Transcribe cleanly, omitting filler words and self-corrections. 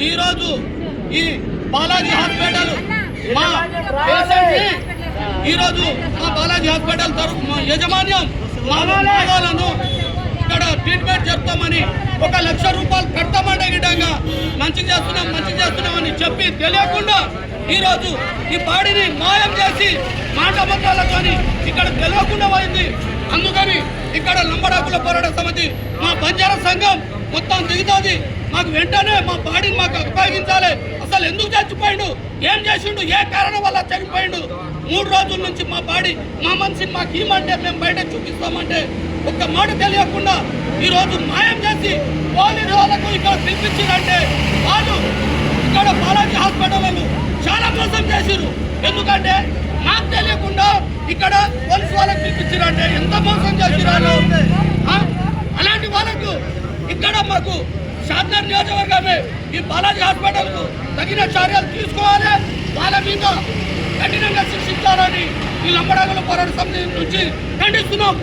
ఈ రోజు ఈ బాలాజీ హాస్పిటల్ మా పేషెంట్ని ఈ రోజు మా బాలాజీ హాస్పిటల్ తరఫు యజమాన్యం మా భాగాలను ఇక్కడ ట్రీట్మెంట్ చేస్తామని 1 లక్ష రూపాయలు కడతామనే విధంగా మంచి చేస్తున్నామని చెప్పి తెలియకుండా ఈరోజు ఈ బాడీని మాయం చేసి మాట మంత్రాలతోని ఇక్కడ తెలియకుండా పోయింది. అందుకని ఇక్కడ లంబడాకుల పోరాట సమితి మా బంజారా సంఘం మొత్తం దిగుతుంది. మాకు వెంటనే మా బాడీని మాకు ఉపయోగించాలి. అసలు ఎందుకు చచ్చిపోయిండు, ఏం చేసిండు, ఏ కారణం వల్ల చనిపోయిండు, 3 రోజుల నుంచి మా బాడీ మా మనిషిని మాకు ఇవ్వమంటే మేము బయట చూపిస్తామంటే ఒక్క మాట తెలియకుండా ఈరోజు మాయం చేసి పోలీసు వాళ్ళకు ఇక్కడ పిలిపించారంటే వాళ్ళు ఇక్కడ బాలాజీ హాస్పిటల్ చాలా మోసం చేసిరు. ఎందుకంటే నాకు తెలియకుండా ఇక్కడ పోలీసు వాళ్ళకి పిలిపించారంటే ఎంత మోసం చేసిరాలు. అలాంటి వాళ్ళకు ఇక్కడ మాకు షాద్నగర్ నియోజకవర్గమే ఈ బాలాజీ హాస్పిటల్కు తగిన చర్యలు తీసుకోవాలి. వాళ్ళ మీద కఠినంగా శిక్షించాలని ఈ లంబడాకుల పోరాట సమితి నుంచి ఖండిస్తున్నాం.